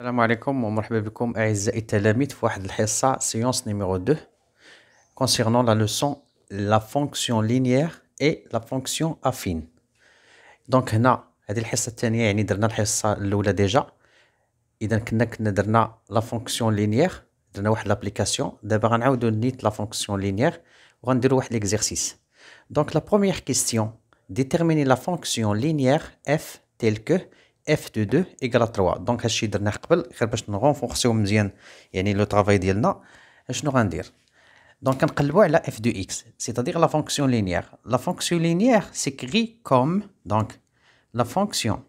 السلام عليكم ومرحبا بكم أعزائي التلاميذ في واحد الحصة séance numéro 2 concernant la leçon la fonction linéaire et la fonction affine. دونك هنا هذه الحصة الثانية يعني درنا الحصة الأولى ديجا. إذا كنا درنا لا فونكسيون لينيير، درنا واحد لابليكاسيون. دابا غنعاودو نيت لا فونكسيون لينيير وغنديرو واحد ليكزيرسيس. دونك لا بروميير كيستيون déterminer la fonction linéaire f telle que f de 2 égale à 3. دونك هادشي درناه قبل غير باش نغونفورسيو مزيان يعني لو طرافاي ديالنا. اشنو غندير؟ دونك كنقلبو على f de x c'est-à-dire la fonction linéaire. La fonction linéaire s'écrit comme donc la fonction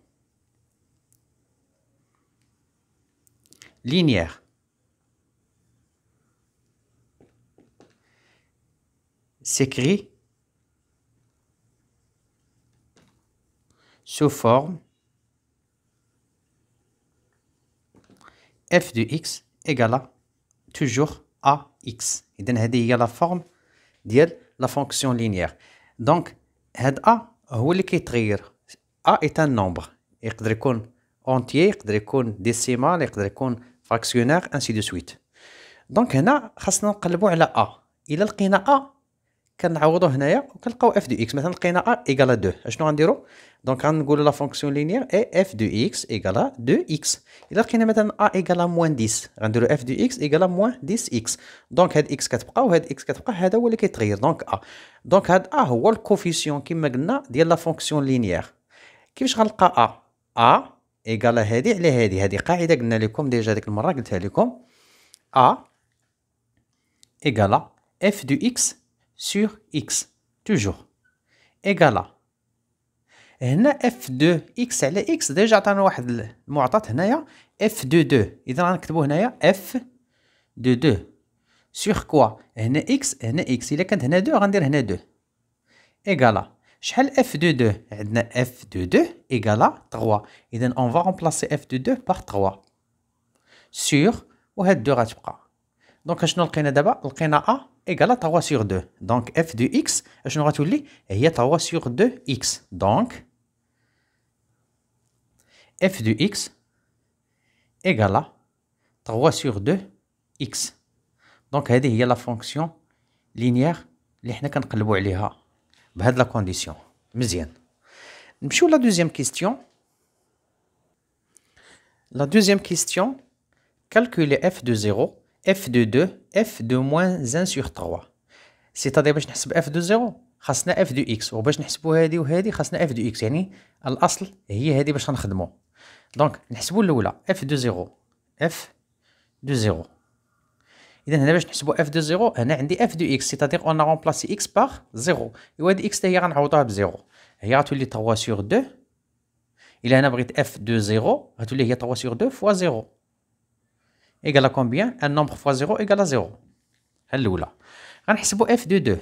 linéaire s'écrit sous forme f de x égale à toujours ax. إذن هذه هي لا فورم ديال لا فونكسيون لينيير. دونك هاد a هو اللي كيتغير. a est un nombre يقدر يكون entier، يقدر يكون décimal، يقدر يكون fractionnaire ainsi de suite. دونك هنا خاصنا نقلبو على a. إلا لقينا a كنعوضو هنايا وكنلقاو f de x. مثلا لقينا a égale à 2. اشنو غنديرو؟ دونك غنقولو لا فونكسيون لينيير اي f de x égale à 2x. إلا لقينا مثلا a égale à moins 10 غنديرو f de x égale à moins 10x. دونك هاد x كتبقى وهاد x كتبقى، هذا هو اللي كيتغير. دونك a. دونك هاد a هو الكوفيسيون كما قلنا ديال لا فونكسيون لينيير. كيفاش غنلقى a égale هادي على هادي؟ هادي قاعدة قلنا لكم ديجا ديك المرة قلتها لكم. a égale à f de x sur x toujours égale à هنا f de x على x ديجا عطانا واحد المعطى هنايا f de 2. إذا غنكتبو هنايا f de 2 sur quoi؟ هنا x هنا x. إلا كانت هنا 2 غندير هنا 2 égale à شحال f de 2؟ عندنا f de 2 égale à 3. إذا on va remplacer f de 2 par 3 sur وهاد 2 غتبقى. دونك اشنو لقينا دابا؟ لقينا a égale à 3 sur 2. دونك f de x اشنو غتولي؟ هي 3 sur 2x. دونك f de x égale à 3 sur 2x. دونك هذه هي لا فونكسيون لينيير اللي حنا كنقلبوا عليها بهاد لا كونديسيون. مزيان. نمشيو لا دوزيام كيستيون. La deuxième question, calculer f de 0, f de 2, f de moins 1 sur 3. C'est-à-dire باش نحسب f de 0 خاصنا f de x، وباش نحسبو هادي وهادي خاصنا f de x. يعني الأصل هي هادي باش غنخدمو. دونك نحسبو الأولى f de 0 f de 0. إذا هنا باش نحسبو f de 0 هنا عندي f de x c'est-à-dire on a remplacé x par 0. إوا هاد x هي غنعوضوها ب 0. هي غتولي 3 sur 2. إلا هنا بغيت f de 0 غتولي هي 3 sur 2 fois 0 égale à combien؟ un nombre fois 0 égale à 0. ها الأولى. غنحسبو f de 2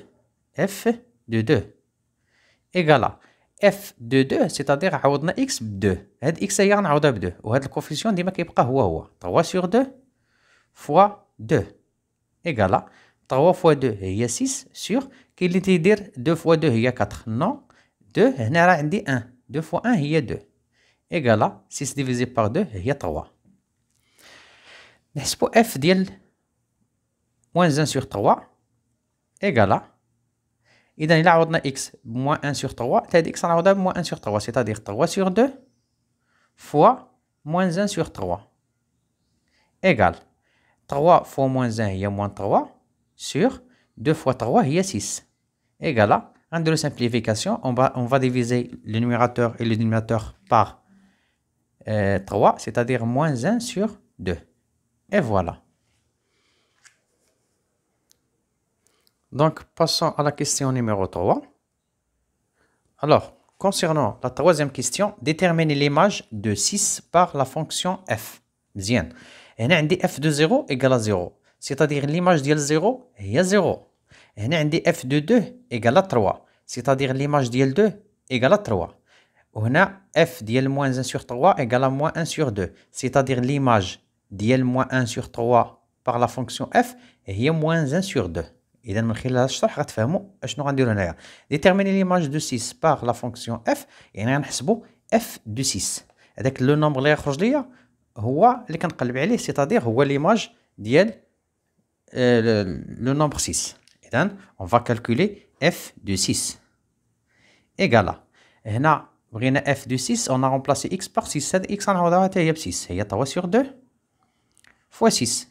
f de 2 égale à f de 2 c'est-à-dire عوضنا x ب 2. هاد x هي غنعوضها ب 2 وهاد الكوفيسيون ديما كيبقى هو 3 sur 2 fois 2 égale à 3 fois 2 هي 6 sur كاين اللي تيدير 2 fois 2 هي 4. نو 2 هنا راه عندي 1 2 fois 1 هي 2 égale à 6 divisé par 2 هي 3. نحسبو f ديال moins 1 sur 3 égale à إذا إلا عوضنا x ب moins 1 sur 3 تا هاد x غنعوضها ب moins 1 sur 3 c'est-à-dire 3 sur 2 fois moins 1 sur 3 égale 3 fois moins 1 هي moins 3 sur 2 fois 3 هي 6 égale à غنديرو simplification. On va diviser le numérateur et le dénominateur par 3 c'est-à-dire moins 1 sur 2. Et voilà. Donc, passons à la question numéro 3. Alors, concernant la troisième question, déterminer l'image de 6 par la fonction f. Bien. هنا عندي f de 0 égale à 0. C'est-à-dire l'image ديال 0 هي 0. هنا عندي f de 2 égale à 3. C'est-à-dire l'image ديال 2 égale à 3. وهنا f ديال moins 1 sur 3 égale à moins 1 sur 2. C'est-à-dire l'image ديال moins 1 sur 3 par la fonction f هي moins 1 sur 2. إذا من خلال هذا الشرح غتفهموا اشنو غنديرو هنايا. Déterminer l'image de 6 par la fonction f يعني غنحسبوا f de 6. هذاك لو نومبر اللي غيخرج ليا هو اللي كنقلب عليه سيتادير هو ليماج ديال لو نومبر 6. إذن on va calculer f de 6 égale هنا بغينا f de 6 on a remplacé x par 6. هاد x غنعوضوها حتى هي ب 6 هي 3 sur 2 fois 6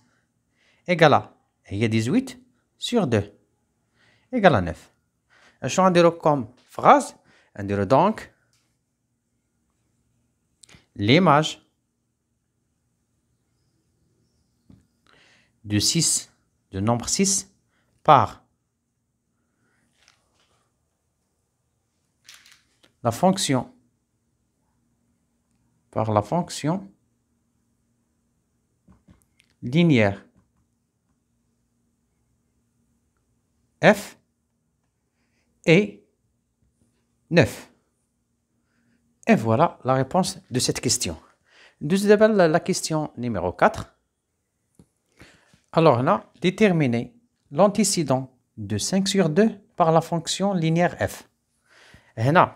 égale هي 18 sur 2 égale 9. اشنو غنديرو كوم phrase غنديرو donc l'image de 6 de nombre 6 par la fonction linéaire f est 9. Et voilà la réponse de cette question. D'abord la question numéro 4. Alors, on a déterminé l'antécédent de 5 sur 2 par la fonction linéaire f. هنا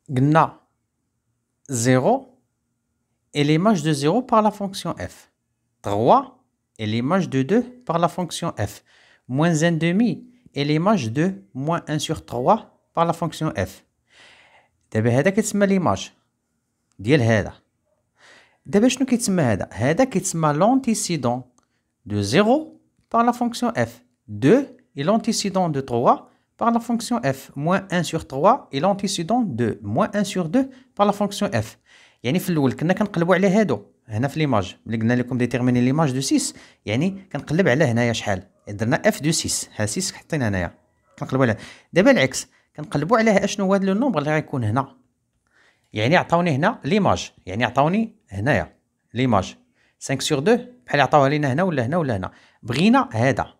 قلنا 0 et l'image de 0 par la fonction f. 3 et l'image de 2 par la fonction f. Moins 1,5 et l'image de moins 1 sur 3 par la fonction f. دابا هذا كيتسمى ليماج ديال هذا. دابا شنو كيتسمى هذا؟ هذا كيتسمى l'antécédent de 0 par la fonction f. 2 et l'antécédent de 3 par la fonction f. Moins 1 sur 3 et l'antécédent de moins 1 sur 2 par la fonction f. يعني في الأول كنا كنقلبوا على هادو هنا في ليماج ملي قلنا لكم ديتيرميني ليماج دو 6 يعني كنقلب على هنايا شحال درنا اف دو 6 ها 6 حطينا هنايا كنقلبوا عليها. دابا العكس كنقلبوا عليها اشنو هو هذا لو نومبر اللي غيكون هنا يعني عطاوني هنا ليماج يعني عطاوني هنايا ليماج 5 سور 2 بحال عطاوها لينا هنا ولا هنا ولا هنا. بغينا هذا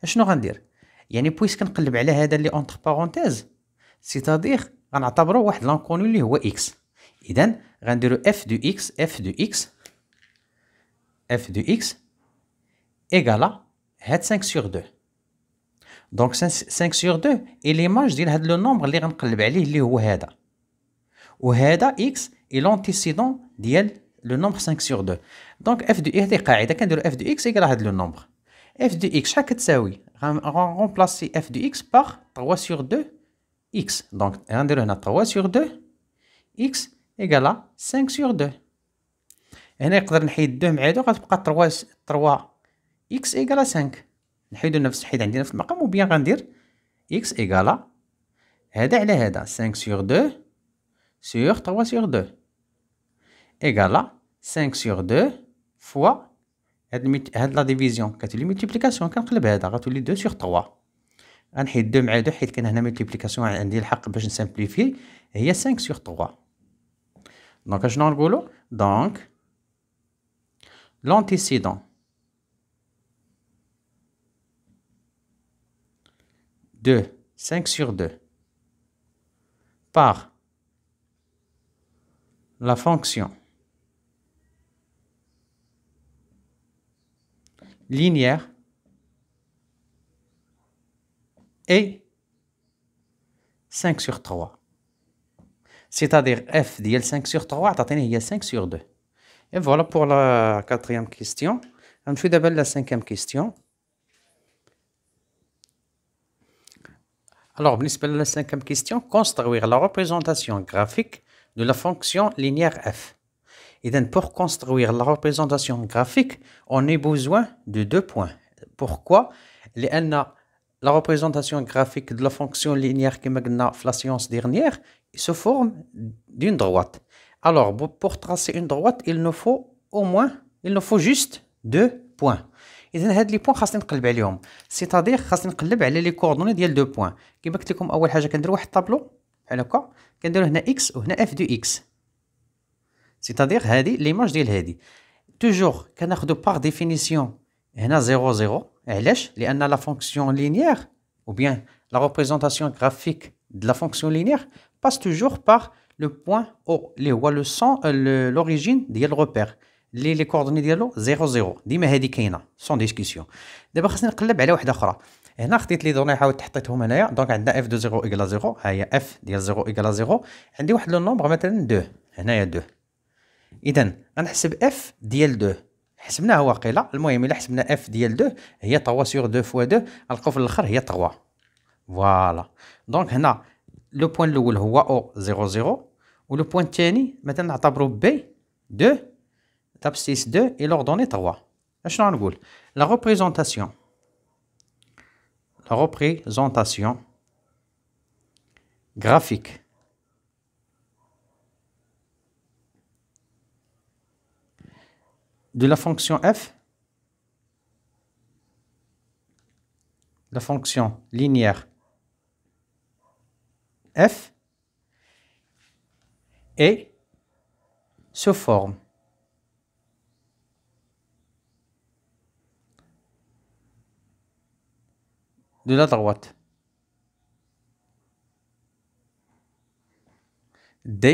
اشنو غندير يعني بويس كنقلب على هذا اللي اونتر بارونتيز سيتادير غنعتبروا واحد لانكوني اللي هو اكس. اذا غنديروا اف دو اكس ايغالا هاد 5 سور 2. دونك 5 سور 2 اي ليماج ديال هاد لو نومبر اللي غنقلب عليه اللي هو هذا وهذا اكس اي لونتيسيدون ديال لو نومبر 5 سور 2. دونك اف دو هذه قاعده كنديروا اف دو اكس ايغال هاد لو نومبر. اف دو اكس شحال كتساوي غنرومبلاسي اف دو اكس باغ 3 سور 2 اكس. دونك غنديروا هنا 3 سور 2 اكس ايغال 5 سور 2. هنا نقدر نحيد 2 مع 2 غتبقى 3 اكس ايغال 5. نحيدو نفس حيد عندي نفس المقام وبيان غندير اكس ايغال هذا على هذا 5 سور 2 sur 3 sur 2 égale 5 sur 2 fois هاد لا ديفيزيون كتولي ملتيبليكاسيون كنقلب هذا غتولي 2 sur 3 غنحيد 2 مع 2 حيت كاين هنا ملتيبليكاسيون عندي الحق باش نسامبليفي هي 5 sur 3. دونك اشنو نقولوا دونك l'antécédent de 5 sur 2 par la fonction linéaire est 5 sur 3. C'est-à-dire f ديال 5 sur 3 عطاتيني هي 5 sur 2. Et voilà pour la quatrième question. غنمشيو دابا la cinquième question. Alors, بالنسبة للا cinquième question, construire la représentation graphique de la fonction linéaire f. Et donc, pour construire la représentation graphique, on a besoin de 2 points. Pourquoi? La représentation graphique de la fonction linéaire qui dans la science dernière se forme d'une droite. Alors, pour tracer une droite, il nous faut juste 2 points. إذن هاد لي بوين خاصني نقلب عليهم سيتادير خاصني نقلب على لي كوردوني ديال 2 بوين. كيما قلت لكم اول حاجه كندير واحد الطابلو بحال هكا كنديرو هنا اكس وهنا اف دو اكس سيتادير هادي ليماج ديال هادي توجور كناخدو باغ ديفينيسيون هنا 0 0. علاش؟ لان لا فونكسيون لينيير ou bien la représentation graphique de la fonction linéaire passe toujours par le point O اللي هو l'origine ديال الريبير لي كوردوني ديالو 0 0. ديما هادي كاينه سون ديسكسيون. دابا خاصني نقلب على واحده اخرى. هنا خديت لي دوني عاود حطيتهم هنايا. دونك عندنا اف دو 0 ايكال 0 ها هي اف ديال 0 ايكال 0. عندي واحد لو نومبر مثلا 2 هنايا 2 إذا غنحسب اف ديال 2 حسبناه واقيلا. المهم إلا حسبنا اف ديال 2 هي 3 سور 2 فوا 2 غنلقاو في الآخر هي 3. فوالا. دونك هنا لو بوين الأول هو او 0 0 ولو بوين الثاني مثلا نعتبرو بي 2 تابستيس 2 et l'ordonnée 3. اشنو غنقول؟ La représentation graphique de la fonction f, la fonction linéaire f, et se forme de la droite D.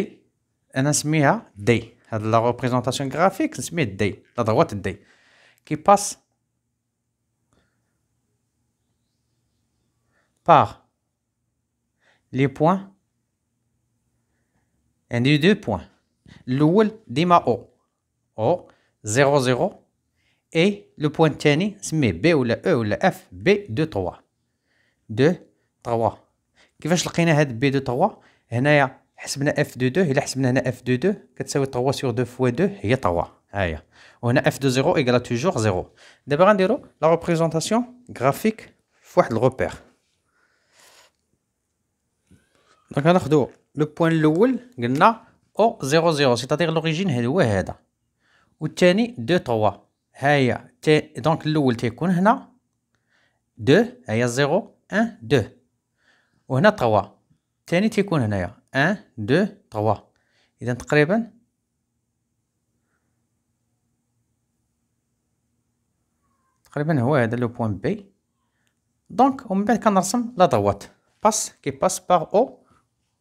أنا نسميها D. هاد la représentation graphique نسميه D. La droite D qui passe par les points عندي 2 points. الأول ديما O 0 0 et le point الثاني نسميه B ولا E ولا F B 2 3 2 3. كيفاش لقينا هاد B 2 3؟ هنايا حسبنا اف دو 2. الا حسبنا هنا اف دو 2 كتساوي 3 سور 2 فوا 2 هي 3. ها هي. وهنا اف دو 0 ايكال توجور 0. دابا غنديرو لا ريبريزونطاسيون غرافيك فواحد الغوبير. دونك غناخدو لو بوين الاول قلنا او 0 0 سيتادير لوريجين هو هذا والثاني 2 3. ها هي دونك الاول تيكون هنا 2 ها هي 0 1 2 وهنا 3 الثاني تيكون هنايا 1 2 3. إذا تقريبا هو هذا لو بوين بي. دونك ومن بعد كنرسم لا droite باس كي باس باغ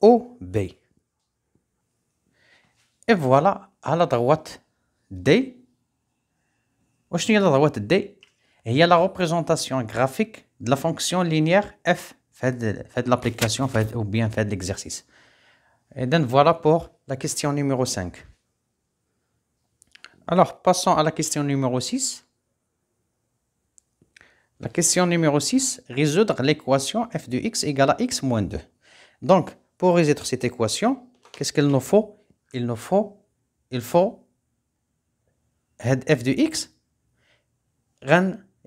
او بي. اي فوالا على droite دي. وشنو هي لا droite دي؟ هي لا ريبريزونطاسيون غرافيك د لا فونكسيون لينيير اف في هاد لابليكاسيون ou bien في هاد l'exercice. Et donc voilà pour la question numéro 5. Alors passons à la question numéro 6. La question numéro 6, résoudre l'équation f de x égale à x moins 2. Donc pour résoudre cette équation, qu'est-ce qu'il nous faut? Il faut f de x.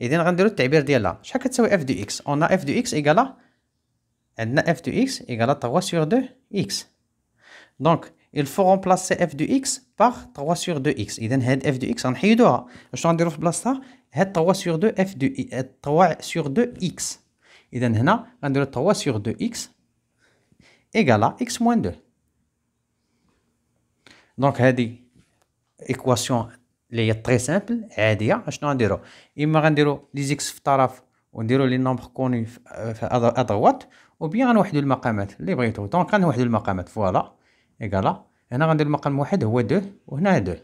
إذا غنديرو التعبير ديالها. شحال كتساوي f de x؟ On a f de x égale à عندنا f de x égale à 3 sur 2 x. Donc il faut remplacer f de x par 3 sur 2 x. إذا هاد f de x غنحيدوها. شنو غنديرو في بلاصتها؟ هاد 3 sur 2 f de 3 sur 2 x. إذا هنا غنديرو 3 sur 2 x égale à x moins 2. دونك هادي إيكواسيون اللي هي تري سامبل عادية. شنو غنديرو؟ إما غنديرو لي زيكس في الطرف ونديرو لي نومبر كوني ادروات او بيان غنوحدو المقامات اللي بغيتو. دونك غنوحدو المقامات فوالا ايكالا. هنا غندير المقام واحد هو 2 وهنا 2.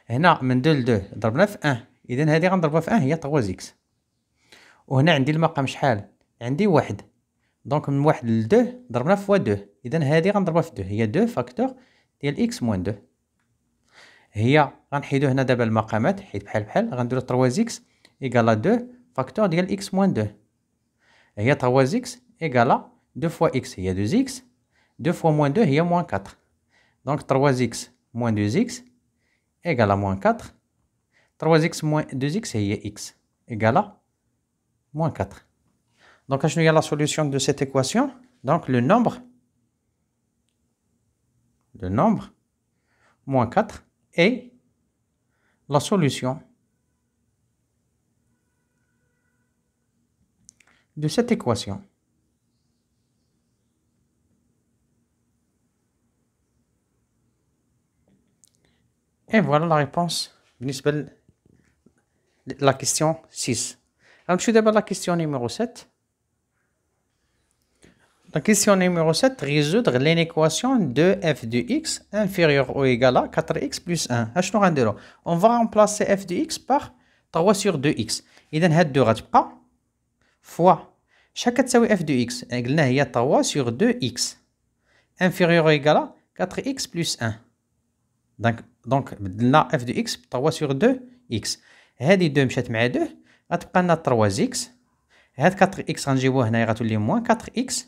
هنا من 2 ل 2 ضربنا في 1. اذا هذه غنضربها في 1 هي 3 زيكس. وهنا عندي المقام شحال؟ عندي 1. دونك من 1 ل 2 ضربنا في 2. اذا هذه غنضربها في 2 هي 2 فاكتور ديال اكس موان 2. هي غنحيدو هنا دابا المقامات حيت بحال غنديرو 3 زيكس ايكالا 2 فاكتور ديال x moins 2. هي 3x égale 2 fois x هي 2x 2 fois moins 2 هي moins 4. Donc 3x moins 2x égale moins 4. 3x moins 2x هي x égale moins 4. Donc شنو هي la solution de cette équation? Donc le nombre moins 4 est la solution de cette équation. Et voilà la réponse بالنسبة la question 6. غنمشيو دابا la question numéro 7. La question numéro 7, résoudre l'équation de f de x inférieur ou égal à 4x plus 1. اشنو غنديرو؟ On va remplacer f de x par 3 sur 2x. إذا هاد 2 غتبقى فوا شحال كتساوي f de x؟ قلنا هي 3 sur 2x inférieur ou égal à 4x plus 1. دونك بدلنا اف دو اكس ب 3 سور 2 اكس. هادي 2 مشات مع 2 غتبقى لنا 3 اكس. هاد 4 اكس غنجيبوه هنايا غتولي موان 4 اكس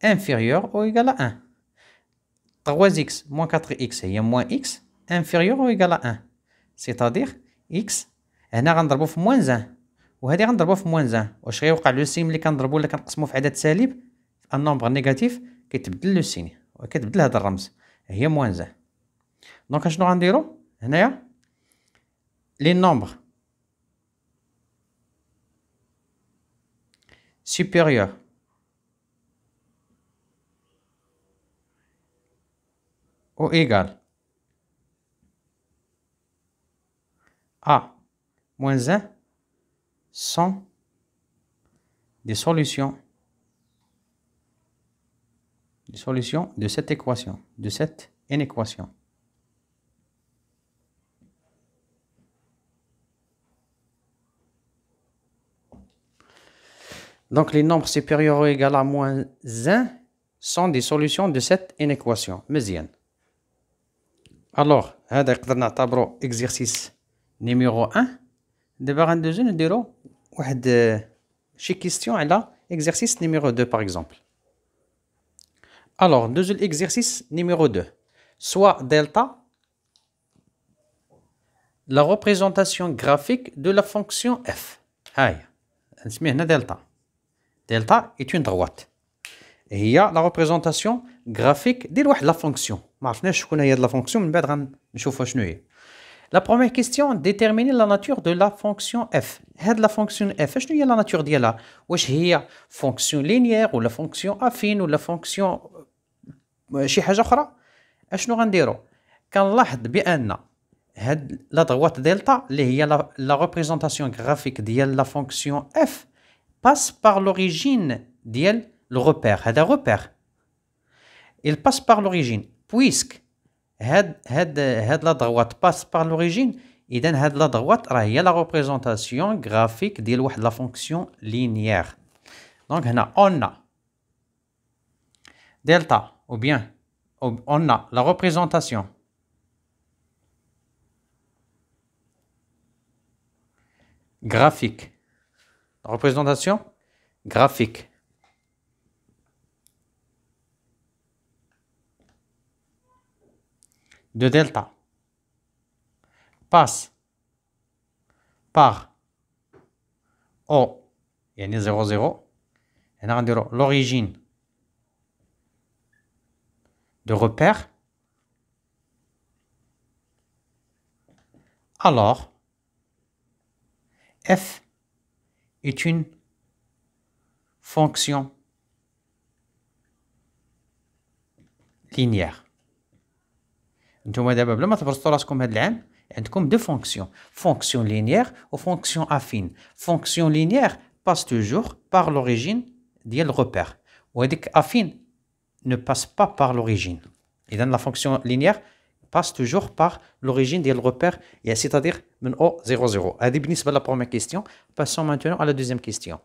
انفيريور او ايكال 1. 3 اكس موان 4 اكس هي موان اكس انفيريور او ايكال 1. سيتادير اكس هنا غنضربو في موان 1 وهادي غنضربوها في موان 1. واش غيوقع لو سين ملي كنضربو ولا كنقسمو في عدد سالب؟ ان نومبر نيجاتيف كيتبدل لو سين وكتبدل هذا الرمز هي موان 1. دونك اشنو غنديرو هنايا؟ لي نومبر supérieur ou égal à moins 1 sont des solutions de cette équation, de cette inéquation. Donc, les nombres supérieurs ou égaux à moins 1 sont des solutions de cette inéquation. مزيان. Alors, هذا نقدر نعتبره exercice numéro 1. دابا غندوزو نديرو واحد شي كيستيون على exercice numéro 2 par exemple. Alors, ندوزو l'exercice numéro 2. Soit delta la représentation graphique de la fonction f. هاي نسميه هنا delta. Delta est une droite. هي la représentation graphique ديال واحد لا فونكسيون. ما عرفناش شكون هي هاد لا فونكسيون من بعد غنشوفوا شنو هي. La première question déterminer la nature de la fonction f. هاد la fonction f شنو هي la nature ديالها؟ واش هي fonction linéaire ولا fonction affine ولا fonction شي حاجه اخرى؟ اشنو غنديرو؟ كنلاحظ بان هاد لا droite دلتا اللي هي la représentation graphique ديال la fonction f passe par l'origine ديال le repère. هذا repère. Il passe par l'origine puisque هاد لا droite passe par l'origine. إذن هاد لا droite راه هي la représentation graphique ديال واحد la fonction linéaire. Donc هنا on a delta ou bien on a la représentation graphique. La représentation graphique de delta passe par O يعني 0 0. هنا غنديرو l'origine de repère. Alors f est une fonction linéaire. نتوما دابا بلا ما تبرسطوا راسكم هاد العام عندكم دو fonction linéaire ou fonction affine. Fonction linéaire passe toujours par l'origine ديال le repère وهاديك affine ne passe pas par l'origine. إذن la fonction linéaire passe toujours par l'origine ديال le repère, c'est-à-dire من O 0 0. هذه بالنسبة la première question. Passons maintenant à la deuxième question.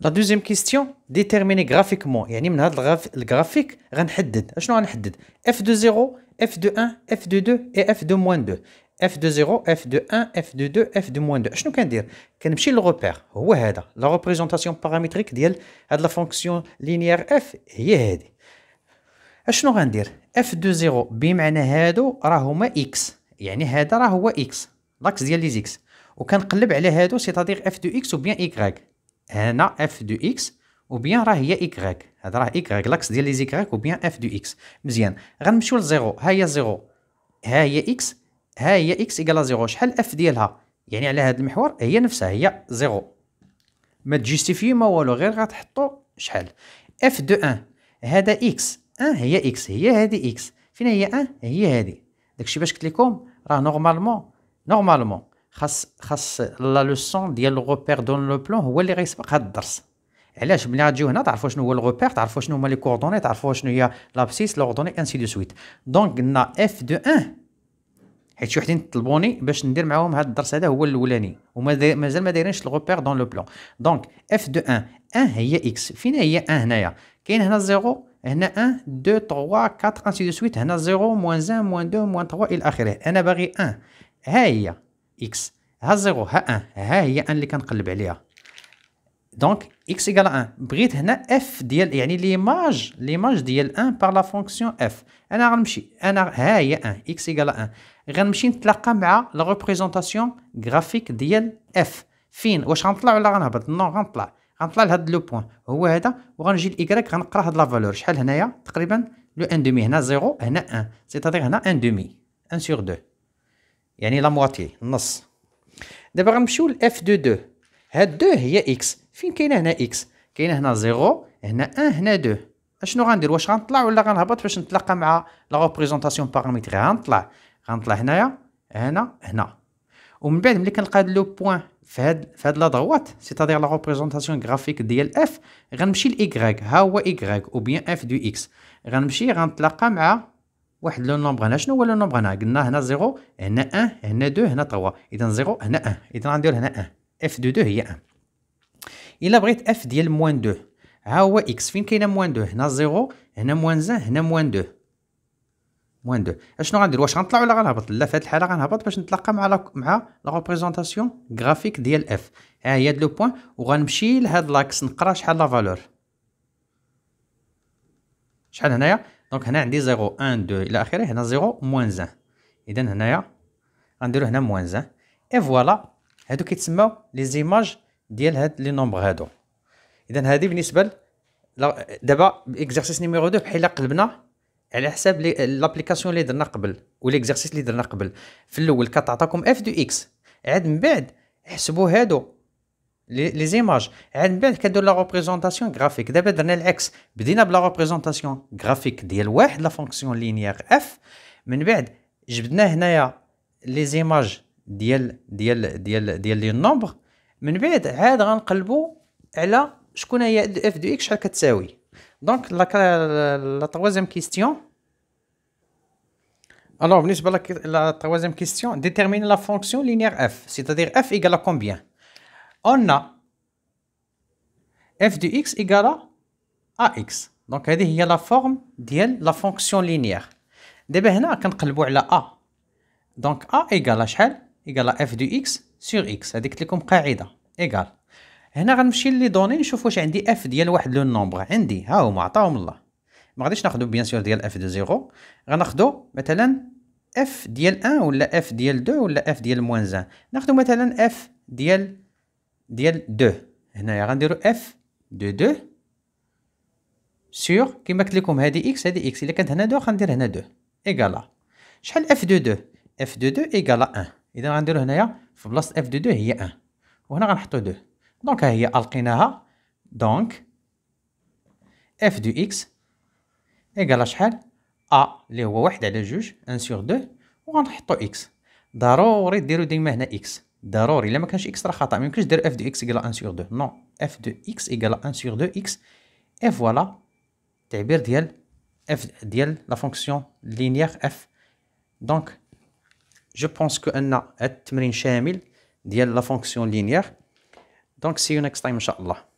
La deuxième question déterminer graphiquement يعني من هذا الجرافيك غنحدد اشنو غنحدد f de 0 f de 1 f de 2 et f de moins 2. f de 0 f de 1 f de 2 f de moins 2. اشنو كندير؟ كنمشي للروبير هو هذا لا ريبريزونطاسيون بارامتريك ديال هاد لا فونكسيون لينيير f هي هذه. اشنو غندير؟ f de 0 بمعنى هادو راه هما x يعني هذا راه هو x لاكس ديال لي x وكنقلب على هادو سيتادير f de x ou bien y. هنا f de x ou bien راه هي y. هذا راه y لاكس ديال لي y ou bien f de x. مزيان غنمشيو لزيرو. ها هي 0 ها هي x ها هي x إيكالا 0. شحال f ديالها؟ يعني على هذا المحور هي نفسها هي 0. ما تجيستيفيو ما والو غير غتحطو شحال f de 1 هذا x 1 هي x هي هذه x. فين هي 1 هي هذه. داكشي باش قلت لكم راه نورمالمون خاص لا لوسون ديال الروبير دون لو بلان هو اللي غيسبق هذا الدرس. علاش؟ ملي غتجيو هنا تعرفوا شنو هو الروبير تعرفوا شنو هما لي كوردوني تعرفوا شنو هي لابسيس لوردوني انسي دو سويت. دونك قلنا اف دو 1 حيت شي وحدين طلبوني باش ندير معاهم هذا الدرس هذا هو الاولاني ومازال ما دايرينش الروبير دون لو بلان. دونك اف دو 1 1 هي اكس. فين هي 1 هنايا؟ كاين هنا 0 هنا 1 2 3 4 انسي دو سويت. هنا 0 موان 1 موان 2 موان 3 الى اخره. انا باغي 1 ها هي اكس، ها 0 ها 1 ها هي 1 اللي كنقلب عليها. دونك اكس ايكال 1. بغيت هنا اف ديال يعني ليماج ديال 1 بار لا فونكسيون اف. انا غنمشي انا ها هي 1 اكس ايكال 1 غنمشي نتلاقى مع لا ريبريزونطاسيون غرافيك ديال اف. فين؟ واش غنطلع ولا غنهبط؟ نو غنطلع لهاد لو بوين هو هذا، وغنجي لايكغيك غنقرا هاد لا فالور شحال هنايا تقريبا لو 1 دومي. هنا 0 هنا 1 سيتادير هنا 1 دومي 1 سور 2 يعني لا مواتي النص. دابا غنمشيو لاف دو 2. هاد 2 هي اكس. فين كاينه هنا اكس؟ كاينه هنا 0 هنا 1 هنا 2. اشنو غندير؟ واش غنطلع ولا غنهبط باش نتلاقى مع لا ريبريزونطاسيون بارامتري؟ غنطلع هنايا هنا ومن بعد ملي كنلقى هاد لو بوين في هاد لا دروات سيتادير لا ريبريزونطاسيون غرافيك ديال اف، غنمشي لايكغيك ها هو ايكغيك او بيان اف دو اكس. غنمشي غنتلاقى مع واحد لو نومبر هنا. شنو هو لو نومبر هنا؟ قلنا هنا 0 هنا 1 هنا 2 هنا 3. اذا 0 هنا 1 اذا غندير هنا 1 اف دو 2 هي 1. الا بغيت اف ديال موان 2 ها هو اكس. فين كاينه موان 2؟ هنا 0 هنا موان 1 هنا موان 2 موان 2. اشنو غندير؟ واش غنطلع ولا غنهبط؟ لا في هاد الحاله غنهبط باش نتلاقى مع لا ريبريزونطاسيون غرافيك ديال اف. ها هي هاد لو بوين وغنمشي لهاد لاكس نقرا شحال لا فالور. شحال هنايا؟ دونك هنا عندي 0 1 2 الى اخره. هنا 0 موان 1. اذا هنايا غنديرو هنا موان 1 اي فوالا. هادو كيتسماو لي زيماج ديال هاد لي نومبر هادو. اذا هادي بالنسبه دابا اكزرسيس نيميرو 2 بحال قلبنا على حساب لابليكاسيون اللي درنا قبل والاكزرسيس اللي درنا قبل. في الاول كتعطاكم اف دو اكس، عاد من بعد حسبوا هادو لي زيماج، عاد من بعد كدير لا ريبريزونطاسيون غرافيك. دابا درنا العكس، بدينا بلا ريبريزونطاسيون غرافيك ديال واحد لا فونكسيون لينيير اف، من بعد جبدنا هنايا لي زيماج ديال لي نومبر، من بعد عاد غنقلبوا على شكون هي اف دو اكس شحال كتساوي. دونك لا troisième question. Alors بالنسبه la troisième question, déterminer la fonction linéaire f, c'est-à-dire f égale à combien? On a f de x égale à ax. Donc هذه هي لا فورم ديال لا فونكسيون لينيير. دابا هنا كنقلبوا على a. دونك a égale شحال؟ égale à f de x sur x. هذيك قلت لكم قاعده égale. هنا غنمشي لي دوني نشوف واش عندي اف ديال واحد لو نومبر. عندي ها هما عطاهم الله. ما غاديش ناخذ بيان سور ديال اف دو 0، غناخذ مثلا اف ديال 1 ولا اف ديال 2 ولا اف ديال موان 1. ناخذ مثلا اف ديال 2. هنايا غنديرو اف دو 2 سور كيما قلت لكم هذه اكس هذه اكس. الا كانت هنا 2 غندير هنا 2 ايكالا شحال اف دو 2؟ اف دو 2 ايكالا 1. اذا غنديرو هنايا في بلاصه اف دو 2 هي 1 وهنا غنحطو 2. دونك ها هي لقيناها. دونك اف دو اكس ايكالا شحال؟ ا اللي هو 1 على 2 1 سور 2 وغنحطو اكس. ضروري ديرو ديما هنا اكس، ضروري. الا ما كانش اكس راه خطا. ما يمكنش دير اف دو اكس ايكالا 1 سور 2. نو، اف دو اكس ايكالا 1 سور 2 اكس. اي فوالا التعبير ديال اف ديال لا فونكسيون لينيير اف. دونك جو بونس كو ان هاد التمرين شامل ديال لا فونكسيون لينيير. دونك سي يو نيكست تايم ان شاء الله.